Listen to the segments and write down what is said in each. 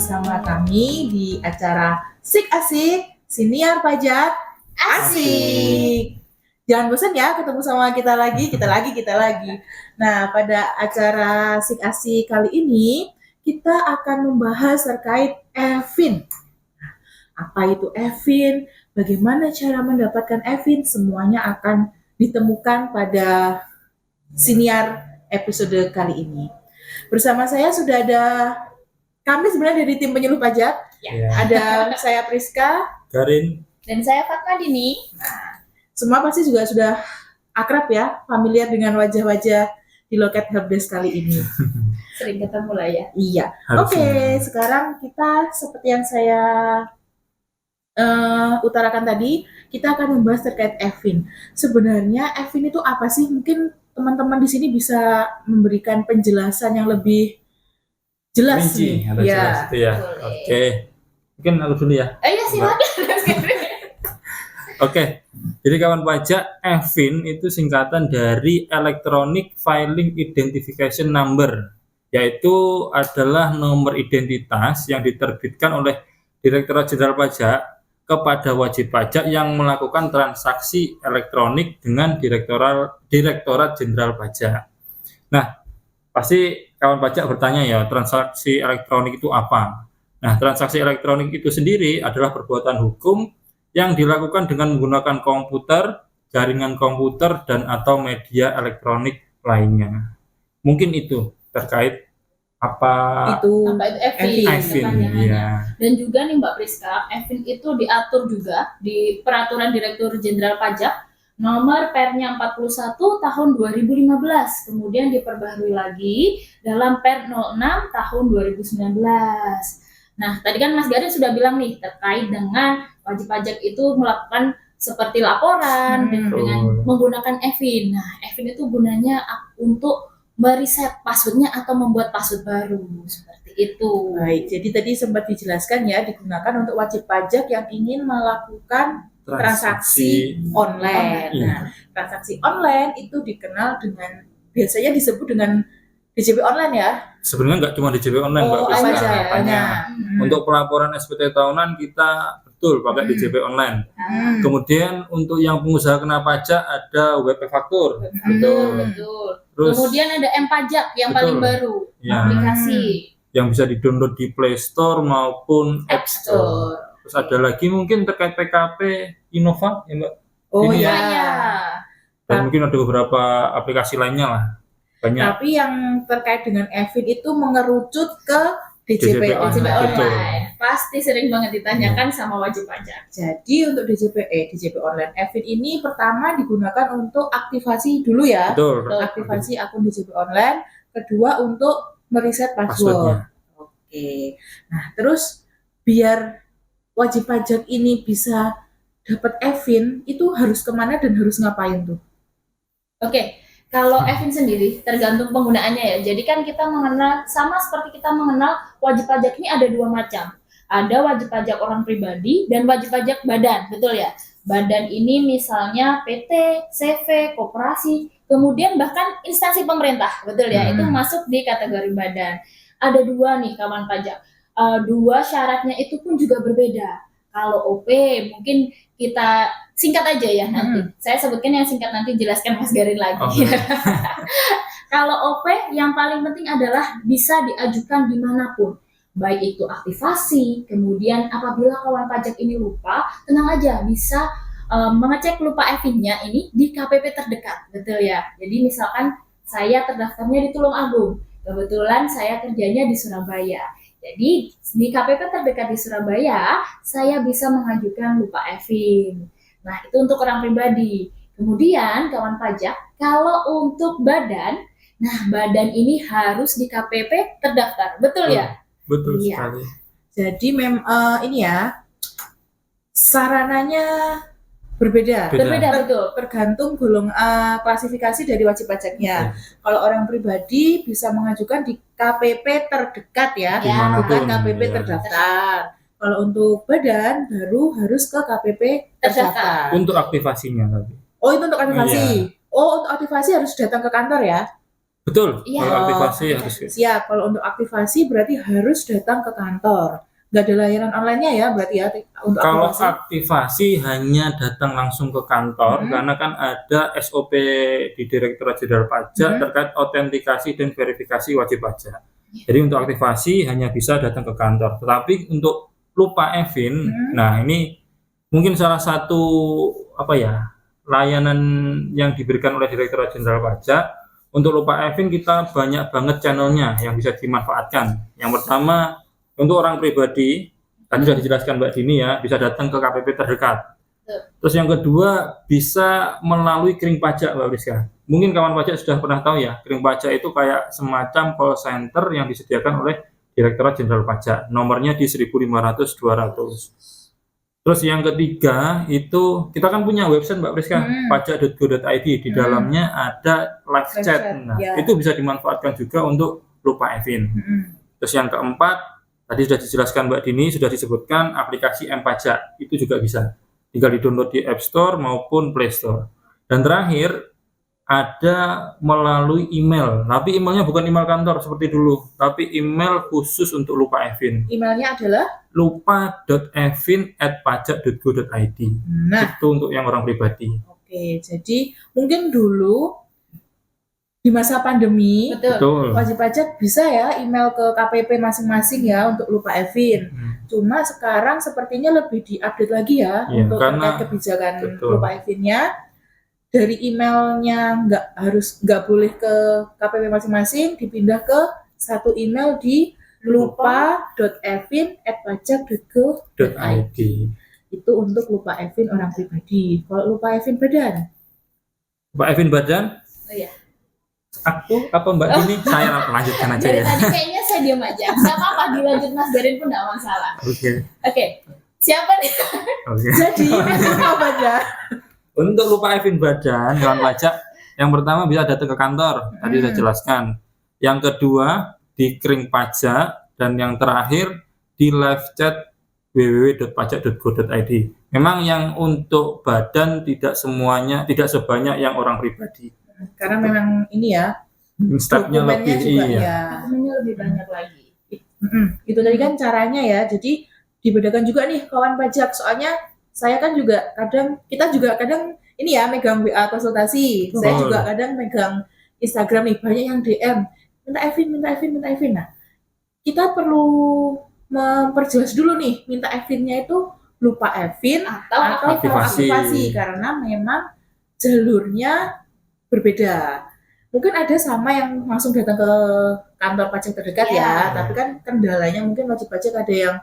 bersama kami di acara Sik Asik Siniar Pajak Asik. Jangan bosan ya ketemu sama kita lagi. Nah, pada acara Sik Asik kali ini kita akan membahas terkait EVIN. Apa itu EVIN? Bagaimana cara mendapatkan EVIN? Semuanya akan ditemukan pada Siniar episode kali ini. Bersama saya sudah ada kami sebenarnya dari tim penyuluh pajak. Ya. Ada saya Priska, Karin, dan saya Fatma Dini. Nah, semua pasti juga sudah akrab ya, familiar dengan wajah-wajah di loket helpdesk kali ini. Sering ketemu lah ya. Iya. Oke, sekarang kita seperti yang saya utarakan tadi, kita akan membahas terkait EVIN. Sebenarnya EVIN itu apa sih? Mungkin teman-teman di sini bisa memberikan penjelasan yang lebih jelas nih. Ya. Jelas itu ya. Oke. Mungkin aku dulu ya. Iya silakan. Oke. Jadi kawan pajak, EVIN itu singkatan dari Electronic Filing Identification Number, yaitu adalah nomor identitas yang diterbitkan oleh Direktorat Jenderal Pajak kepada wajib pajak yang melakukan transaksi elektronik dengan Direktorat Jenderal Pajak. Nah, pasti kawan pajak bertanya ya, transaksi elektronik itu apa? Nah, transaksi elektronik itu sendiri adalah perbuatan hukum yang dilakukan dengan menggunakan komputer, jaringan komputer, dan atau media elektronik lainnya. Mungkin itu terkait apa itu EVIN. Ya. Dan juga nih Mbak Priska, EVIN itu diatur juga di Peraturan Direktur Jenderal Pajak nomor Pernya 41 tahun 2015, kemudian diperbaharui lagi dalam Per 06 tahun 2019. Nah, tadi kan Mas Garin sudah bilang nih terkait dengan wajib pajak itu melakukan seperti laporan dengan menggunakan EVIN. Nah, EVIN itu gunanya untuk mereset passwordnya atau membuat password baru, seperti itu. Baik, jadi tadi sempat dijelaskan ya, digunakan untuk wajib pajak yang ingin melakukan transaksi online. Nah, transaksi online itu dikenal dengan, biasanya disebut dengan DJP online ya? Sebenarnya nggak cuma DJP online, Mbak Priska. Banyak. Untuk pelaporan SPT tahunan kita betul pakai DJP online. Kemudian untuk yang pengusaha kena pajak ada WP Faktur. Betul. Terus, kemudian ada M-Pajak yang paling baru, aplikasi. Yang bisa di-download di Play Store maupun App Store. Terus ada lagi mungkin terkait PKP Innova ya Mbak? Oh iya. Dan mungkin ada beberapa aplikasi lainnya lah. Banyak. Tapi yang terkait dengan EVIN itu mengerucut ke DJP online. Pasti sering banget ditanyakan sama wajib pajak. Jadi untuk DJP online EVIN ini pertama digunakan untuk aktivasi dulu ya. Betul. Aktivasi akun DJP online. Kedua untuk mereset password. Oke. Nah, terus biar wajib pajak ini bisa dapat EVIN itu harus kemana dan harus ngapain tuh? Oke. Kalau EVIN sendiri tergantung penggunaannya ya. Jadi kan kita mengenal, sama seperti kita mengenal wajib pajak ini ada dua macam. Ada wajib pajak orang pribadi dan wajib pajak badan, betul ya? Badan ini misalnya PT, CV, koperasi, kemudian bahkan instansi pemerintah, betul ya? Itu masuk di kategori badan. Ada dua nih kawan pajak. Dua syaratnya itu pun juga berbeda. Kalau OP mungkin kita singkat aja ya nanti. Saya sebutkan yang singkat, nanti jelaskan Mas Garin lagi. Kalau OP yang paling penting adalah bisa diajukan dimanapun. Baik itu aktivasi, kemudian apabila kawan pajak ini lupa, tenang aja, bisa mengecek lupa EVIN-nya ini di KPP terdekat, betul ya. Jadi misalkan saya terdaftarnya di Tulung Agung, kebetulan saya kerjanya di Surabaya. Jadi di KPP terdekat di Surabaya, saya bisa mengajukan lupa EVIN. Nah, itu untuk orang pribadi. Kemudian kawan pajak, kalau untuk badan, nah badan ini harus di KPP terdaftar, betul ya? Betul sekali. Jadi ini ya, sarananya berbeda, betul. Tergantung klasifikasi dari wajib pajaknya. Kalau orang pribadi bisa mengajukan di KPP terdekat ya, bukan KPP terdaftar. Kalau untuk badan baru harus ke KPP terdaftar. Untuk aktivasinya tadi. Oh, itu untuk aktivasi. Oh, untuk aktivasi harus datang ke kantor ya? Betul. Iya. Kalau aktivasi Oh, harus siap. Kalau untuk aktivasi berarti harus datang ke kantor. Nggak ada layanan online-nya ya berarti ya untuk Kalau aktivasi. aktivasi hanya datang langsung ke kantor, karena kan ada SOP di Direktorat Jenderal Pajak terkait autentikasi dan verifikasi wajib pajak. Jadi untuk aktivasi hanya bisa datang ke kantor. Tetapi untuk lupa Evin, nah ini mungkin salah satu layanan yang diberikan oleh Direktorat Jenderal Pajak. Untuk lupa Evin kita banyak banget channelnya yang bisa dimanfaatkan. Yang pertama untuk orang pribadi, tadi sudah dijelaskan Mbak Dini ya, bisa datang ke KPP terdekat. Terus yang kedua bisa melalui kering pajak Mbak Rizka. Mungkin kawan pajak sudah pernah tahu ya, kering pajak itu kayak semacam call center yang disediakan oleh Direktorat Jenderal Pajak. Nomornya di 1500-200. Terus yang ketiga itu kita kan punya website Mbak Priska, pajak.go.id. Di dalamnya ada live chat. Nah, itu bisa dimanfaatkan juga untuk lupa Evin. Terus yang keempat, tadi sudah dijelaskan Mbak Dini, sudah disebutkan aplikasi M-Pajak. Itu juga bisa. Tinggal di-download di App Store maupun Play Store. Dan terakhir, ada melalui email. Tapi emailnya bukan email kantor seperti dulu, tapi email khusus untuk lupa Evin. Emailnya adalah lupa.evin@pajak.go.id. Nah, itu untuk yang orang pribadi. Oke, jadi mungkin dulu di masa pandemi, Betul. wajib pajak bisa ya email ke KPP masing-masing ya untuk lupa Evin. Cuma sekarang sepertinya lebih diupdate lagi ya untuk terkait kebijakan lupa Evinnya. Dari emailnya nggak boleh ke KPP masing-masing, dipindah ke satu email di lupa.evin@pajak.go.id. Itu untuk lupa Evin orang pribadi. Kalau lupa Evin badan? Lupa Evin badan? Oh iya. Aku apa Mbak Dini? Saya lanjutkan aja Dari ya. tadi kayaknya saya diam aja. Nggak apa-apa, dilanjut Mas Garin pun nggak masalah. Oke. Siapa nih? Jadi apa aja? Untuk lupa Evin badan, kawan pajak, yang pertama bisa datang ke kantor, tadi sudah jelaskan. Yang kedua di kering pajak, dan yang terakhir di live chat www.pajak.go.id. Memang yang untuk badan tidak sebanyak yang orang pribadi. Karena memang ini ya, stepnya lebih Dokumennya lebih banyak lagi. Itu tadi kan caranya ya. Jadi dibedakan juga nih kawan pajak. Soalnya saya kan juga kita juga kadang ini ya megang WA konsultasi. Saya juga kadang megang Instagram nih, banyak yang DM minta Evin. Nah, kita perlu memperjelas dulu nih, minta Evinnya itu lupa Evin atau aktivasi karena memang jalurnya berbeda. Mungkin ada sama yang langsung datang ke kantor pajak terdekat ya, tapi kan kendalanya mungkin wajib pajak ada yang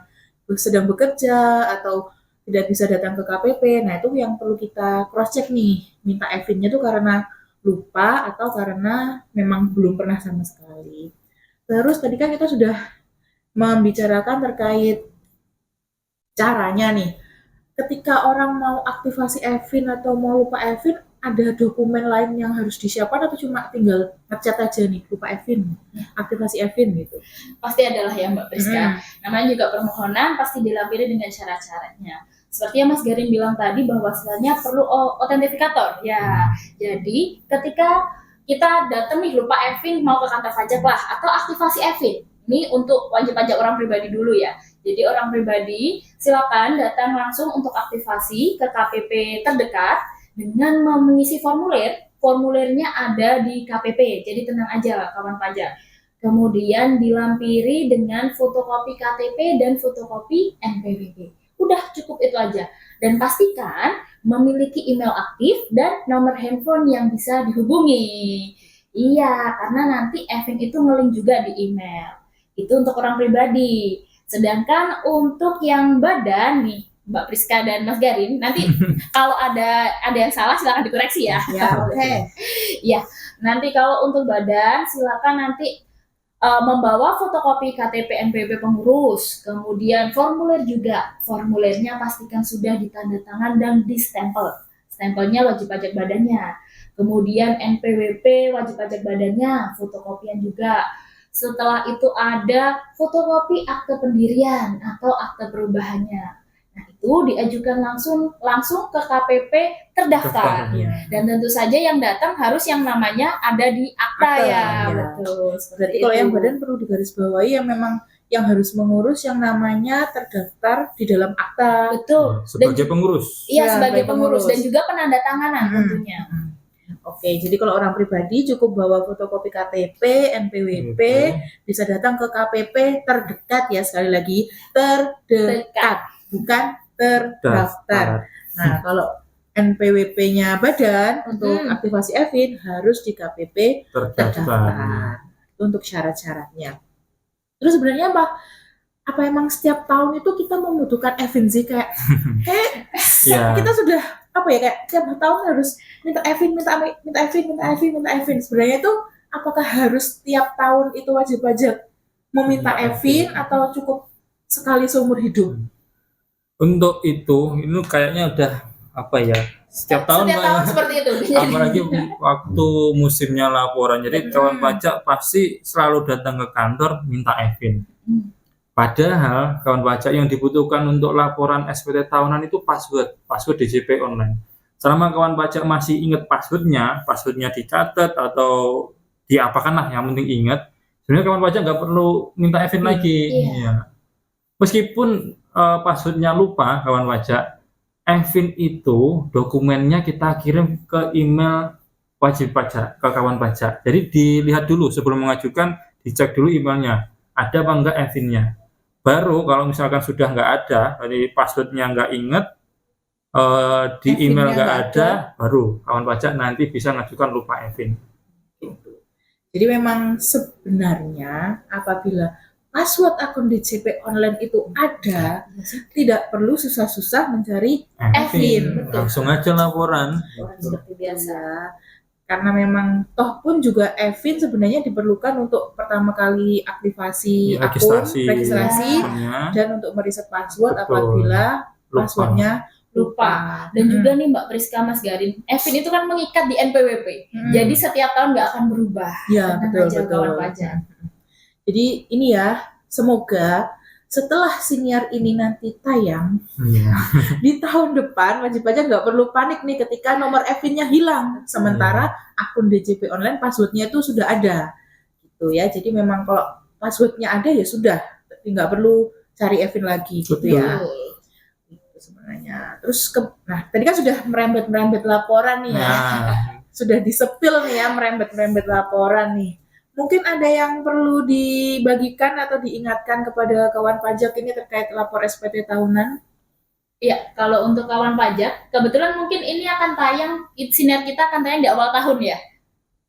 sedang bekerja atau tidak bisa datang ke KPP. Nah, itu yang perlu kita cross check nih, minta Evinnya tuh karena lupa atau karena memang belum pernah sama sekali. Terus tadi kan kita sudah membicarakan terkait caranya nih. Ketika orang mau aktivasi Evin atau mau lupa Evin, ada dokumen lain yang harus disiapkan atau cuma tinggal ngecat aja nih, lupa Evin, aktivasi Evin gitu? Pasti adalah ya Mbak Priska. Namanya juga permohonan, pasti dilampiri dengan syarat-syaratnya. Seperti yang Mas Garin bilang tadi bahwa sebenarnya perlu autentifikator. Ya, jadi ketika kita datang nih lupa Evin mau ke kantor pajak lah atau aktivasi Evin. Ini untuk wajib pajak orang pribadi dulu ya. Jadi orang pribadi silakan datang langsung untuk aktivasi ke KPP terdekat dengan mengisi formulir. Formulirnya ada di KPP. Jadi tenang aja kawan pajak. Kemudian dilampiri dengan fotokopi KTP dan fotokopi NPWP. Udah cukup itu aja. Dan pastikan memiliki email aktif dan nomor handphone yang bisa dihubungi. Iya, karena nanti Evin itu nge-link juga di email. Itu untuk orang pribadi. Sedangkan untuk yang badan nih, Mbak Priska dan Mas Garin, nanti kalau ada yang salah silakan dikoreksi ya. Ya, oke. Ya, nanti kalau untuk badan silakan nanti membawa fotokopi KTP NPWP pengurus, kemudian formulir juga. Formulirnya pastikan sudah ditandatangan dan distempel. Stempelnya wajib pajak badannya. Kemudian NPWP wajib pajak badannya, fotokopian juga. Setelah itu ada fotokopi akte pendirian atau akte perubahannya. Nah, itu itu diajukan langsung ke KPP terdaftar. Iya. Dan tentu saja yang datang harus yang namanya ada di akta Akta, ya. ya. Betul. Berarti kalau yang badan perlu digarisbawahi yang memang yang harus mengurus yang namanya terdaftar di dalam akta. betul. Sebagai pengurus. Iya, Ya, sebagai sebagai pengurus pengurus. dan juga penandatanganan tentunya. Oke, jadi kalau orang pribadi cukup bawa fotokopi KTP, NPWP, bisa datang ke KPP terdekat ya, sekali lagi terdekat, bukan terdaftar. Nah, kalau NPWP-nya badan untuk aktivasi Evin harus di KPP terdaftar. Itu untuk syarat-syaratnya. Terus sebenarnya apa emang setiap tahun itu kita membutuhkan Evin sih kayak Ya. kita sudah kayak setiap tahun harus minta Evin, minta Evin. Sebenarnya itu apakah harus setiap tahun itu wajib pajak meminta Evin atau cukup sekali seumur hidup? Untuk itu, ini kayaknya udah setiap tahun seperti itu. Apalagi waktu musimnya laporan. Jadi kawan pajak pasti selalu datang ke kantor minta Evin. Padahal kawan pajak yang dibutuhkan untuk laporan SPT tahunan itu password DJP online. Selama kawan pajak masih ingat passwordnya dicatat atau diapakan lah, yang penting ingat. Sebenarnya kawan pajak nggak perlu minta Evin lagi. Ya. Meskipun passwordnya lupa kawan pajak, Evin itu dokumennya kita kirim ke email wajib pajak ke kawan pajak. Jadi dilihat dulu sebelum mengajukan, dicek dulu emailnya ada apa enggak Evinnya. Baru kalau misalkan sudah nggak ada, jadi passwordnya nggak inget, di email nggak ada, baru kawan pajak nanti bisa ngajukan lupa Evin. Jadi memang sebenarnya apabila password akun DJP online itu ada, tidak perlu susah-susah mencari Evin. Langsung aja laporan. Seperti biasa. Karena memang toh pun juga Evin sebenarnya diperlukan untuk pertama kali aktivasi akun, registrasi, dan untuk mereset password apabila passwordnya lupa. Dan juga nih Mbak Priska, Mas Garin, Evin itu kan mengikat di NPWP. Jadi setiap tahun nggak akan berubah. Ya, betul. Kawan pajak. Jadi ini ya, semoga setelah siniar ini nanti tayang, di tahun depan wajib pajak nggak perlu panik nih ketika nomor Evin-nya hilang. Sementara akun DJP online passwordnya itu sudah ada. Gitu ya. Jadi memang kalau passwordnya ada ya sudah, nggak perlu cari Evin lagi gitu ya. Itu sebenarnya. Terus tadi kan sudah merembet laporan nih ya. Sudah disepil nih ya, merembet laporan nih. Mungkin ada yang perlu dibagikan atau diingatkan kepada kawan pajak ini terkait lapor SPT tahunan? Iya, kalau untuk kawan pajak, kebetulan mungkin ini akan tayang, sinar kita akan tayang di awal tahun ya?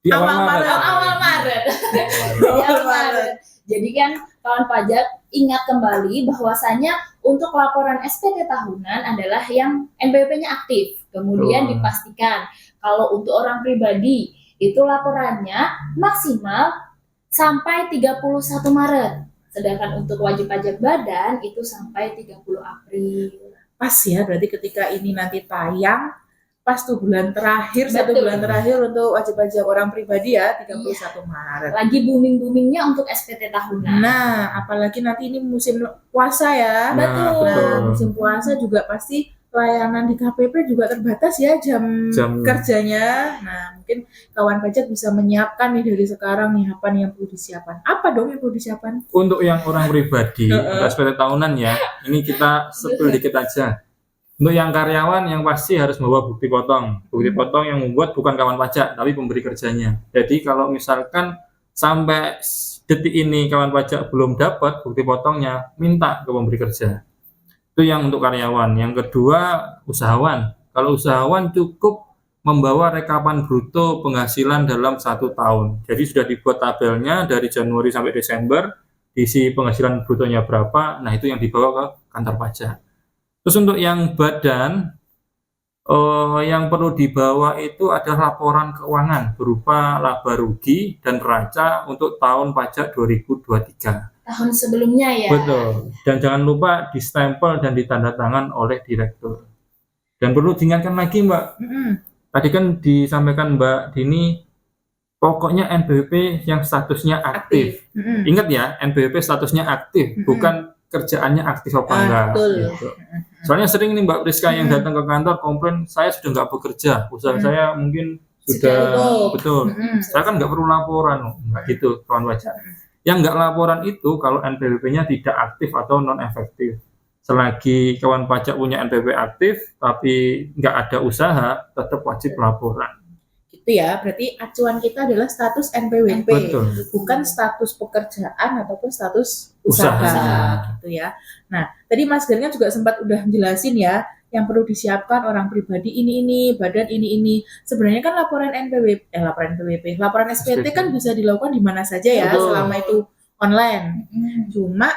Di awal Maret. Di awal Maret. Jadi kan kawan pajak ingat kembali bahwasanya untuk laporan SPT tahunan adalah yang NPWP-nya aktif. Kemudian dipastikan kalau untuk orang pribadi itu laporannya maksimal sampai 31 Maret. Sedangkan untuk wajib pajak badan itu sampai 30 April. Pas ya, berarti ketika ini nanti tayang, pas tuh bulan terakhir, satu bulan terakhir untuk wajib pajak orang pribadi ya, 31 Maret. Lagi booming-boomingnya untuk SPT tahunan. Nah, apalagi nanti ini musim puasa ya. Betul. Nah, musim puasa juga pasti layanan di KPP juga terbatas ya jam kerjanya. Nah, mungkin kawan pajak bisa menyiapkan nih dari sekarang nih apa nih yang perlu disiapkan. Apa dong yang perlu disiapkan? Untuk yang orang pribadi, untuk SPT tahunan ya, ini kita sepil dikit aja. Untuk yang karyawan yang pasti harus membawa bukti potong. Bukti potong yang membuat bukan kawan pajak, tapi pemberi kerjanya. Jadi kalau misalkan sampai detik ini kawan pajak belum dapat bukti potongnya, minta ke pemberi kerja. Itu yang untuk karyawan. Yang kedua, usahawan. Kalau usahawan cukup membawa rekapan bruto penghasilan dalam 1 tahun. Jadi sudah dibuat tabelnya dari Januari sampai Desember, diisi penghasilan brutonya berapa, nah itu yang dibawa ke kantor pajak. Terus untuk yang badan, yang perlu dibawa itu adalah laporan keuangan berupa laba rugi dan neraca untuk tahun pajak 2023. Tahun sebelumnya ya. Betul. Dan jangan lupa distempel dan ditandatangan oleh direktur. Dan perlu diingatkan lagi Mbak, tadi kan disampaikan Mbak Dini, pokoknya NPWP yang statusnya aktif. Ingat ya, NPWP statusnya aktif, bukan kerjaannya aktif apa enggak. Betul. Gitu. Soalnya sering nih Mbak Priska yang datang ke kantor komplain, saya sudah nggak bekerja, usaha saya mungkin sudah tutup. betul. Saya kan nggak perlu laporan, nggak gitu kawan pajak. Yang nggak laporan itu kalau NPWP-nya tidak aktif atau non efektif. Selagi kawan pajak punya NPWP aktif tapi nggak ada usaha, tetap wajib laporan. Gitu ya, berarti acuan kita adalah status NPWP, Betul. bukan status pekerjaan ataupun status usaha, gitu ya. Nah, tadi Mas Garnya juga sempat udah jelasin ya, yang perlu disiapkan orang pribadi ini, badan ini. Sebenarnya kan laporan laporan SPT kan bisa dilakukan di mana saja ya, Betul. selama itu online. Cuma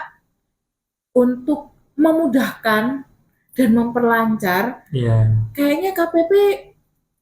untuk memudahkan dan memperlancar, Iya. kayaknya KPP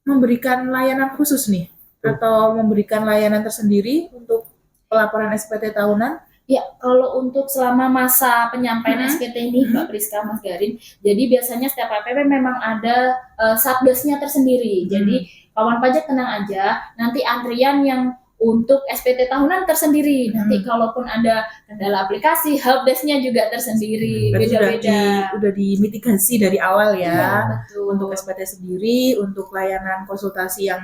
memberikan layanan khusus nih, atau memberikan layanan tersendiri untuk pelaporan SPT tahunan. Ya, kalau untuk selama masa penyampaian Mhm. SPT ini, Mbak Priska, Mas Garin, jadi biasanya setiap KPP memang ada satgasnya tersendiri. Jadi kawan pajak tenang aja, nanti antrian yang untuk SPT tahunan tersendiri. Nanti kalaupun ada kendala aplikasi, helpdesk-nya juga tersendiri, Berarti beda-beda. udah dimitigasi dari awal ya. Iya, betul. Untuk SPT sendiri, untuk layanan konsultasi yang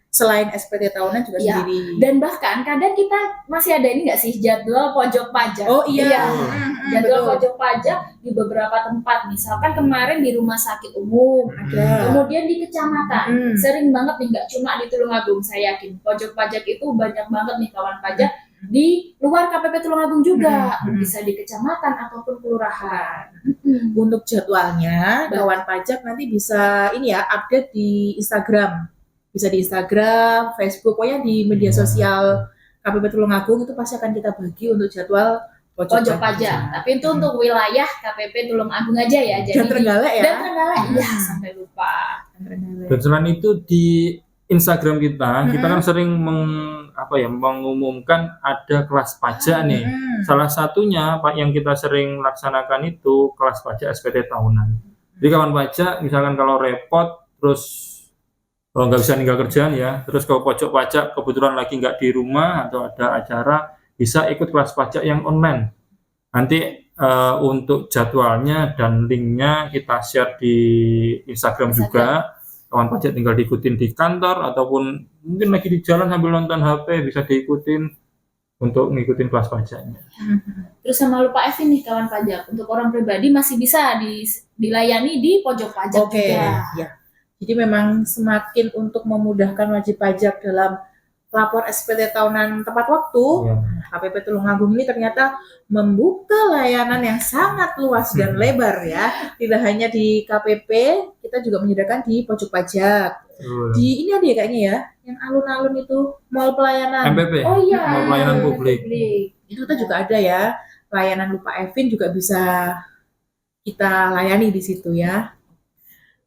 selain SPT tahunan juga Iya. sendiri. Dan bahkan kadang kita masih ada ini nggak sih, jadwal pojok pajak. Oh iya. Jadwal Betul. pojok pajak di beberapa tempat. Misalkan kemarin di rumah sakit umum, Ada. kemudian di kecamatan. Hmm. Sering banget nih, nggak cuma di Tulungagung, saya yakin pojok pajak itu banyak banget nih kawan pajak di luar KPP Tulungagung juga. Bisa di kecamatan ataupun kelurahan. Untuk jadwalnya, kawan pajak nanti bisa ini ya, update di Instagram. Bisa di Instagram, Facebook, pokoknya di media sosial KPP Tulungagung itu pasti akan kita bagi untuk jadwal Pojok pajak. Tapi itu untuk wilayah KPP Tulungagung aja ya. Jadi Dan Trenggalek ya. Dan Trenggalek, iya sampai lupa. Dan selain itu di Instagram kita kan sering mengumumkan ada kelas pajak nih. Salah satunya Pak yang kita sering laksanakan itu kelas pajak SPT tahunan. Jadi kawan pajak misalkan kalau repot terus kalau nggak bisa tinggal kerjaan ya, terus ke pojok pajak kebetulan lagi nggak di rumah atau ada acara, bisa ikut kelas pajak yang online. Nanti untuk jadwalnya dan linknya kita share di Instagram juga. Kawan pajak tinggal diikutin di kantor ataupun mungkin lagi di jalan sambil nonton HP bisa diikutin untuk ngikutin kelas pajaknya. Terus sama lupa Evin nih kawan pajak, untuk orang pribadi masih bisa dilayani di pojok pajak juga. Ya. Jadi memang semakin untuk memudahkan wajib pajak dalam lapor SPT tahunan tepat waktu, KPP Tulungagung ini ternyata membuka layanan yang sangat luas dan lebar ya. Tidak hanya di KPP, kita juga menyediakan di pojok pajak. Di ini ada ya kayaknya ya, yang alun-alun itu mall pelayanan. MPP. Oh iya, Mall pelayanan publik. Itu kita juga ada ya. Layanan lupa Evin juga bisa kita layani di situ ya.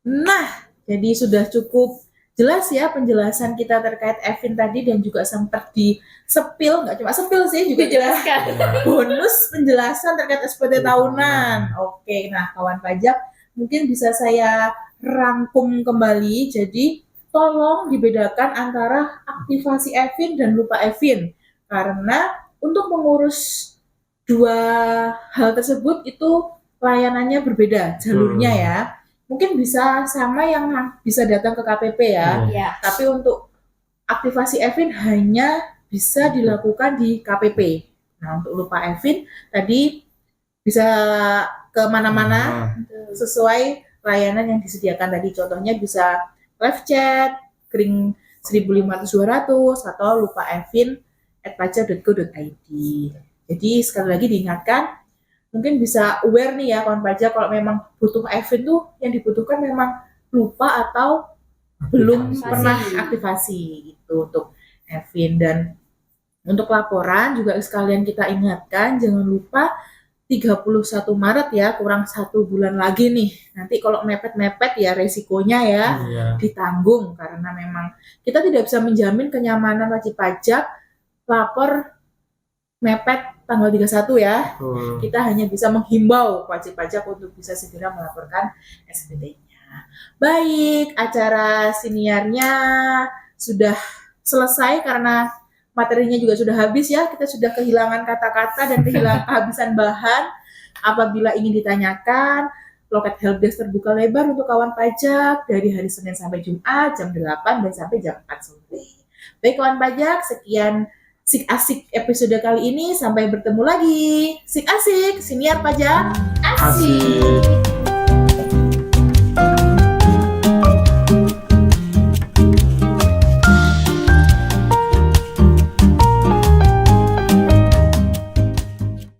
Nah, jadi sudah cukup jelas ya penjelasan kita terkait Evin tadi dan juga sempat di-sepil, nggak cuma sepil sih, juga dijelaskan. Bonus penjelasan terkait SPT tahunan. Oke, nah kawan pajak mungkin bisa saya rangkum kembali. Jadi tolong dibedakan antara aktivasi Evin dan lupa Evin. Karena untuk mengurus dua hal tersebut itu layanannya berbeda, jalurnya ya. Mungkin bisa sama yang bisa datang ke KPP ya. Tapi untuk aktivasi Evin hanya bisa dilakukan di KPP. Nah, untuk lupa Evin tadi bisa kemana-mana sesuai layanan yang disediakan tadi. Contohnya bisa live chat, kering 1.500-200 atau lupa Evin @pajak.go.id. Jadi sekali lagi diingatkan, mungkin bisa aware nih ya kawan pajak kalau memang butuh Evin tuh yang dibutuhkan memang lupa atau belum pernah aktivasi gitu untuk Evin. Dan untuk laporan juga sekalian kita ingatkan jangan lupa 31 Maret ya, kurang 1 bulan lagi nih. Nanti kalau mepet-mepet ya resikonya ya ditanggung karena memang kita tidak bisa menjamin kenyamanan wajib pajak lapor mepet tanggal 31 ya. Kita hanya bisa menghimbau wajib pajak untuk bisa segera melaporkan SPT-nya. Baik, acara siniarnya sudah selesai karena materinya juga sudah habis ya. Kita sudah kehilangan kata-kata dan kehilangan kehabisan bahan. Apabila ingin ditanyakan, Loket Helpdesk terbuka lebar untuk kawan pajak dari hari Senin sampai Jumat jam 8 dan sampai jam 4 sore. Baik kawan pajak, sekian Sik Asik episode kali ini. Sampai bertemu lagi. Sik Asik, siniar pajak asik. Asik.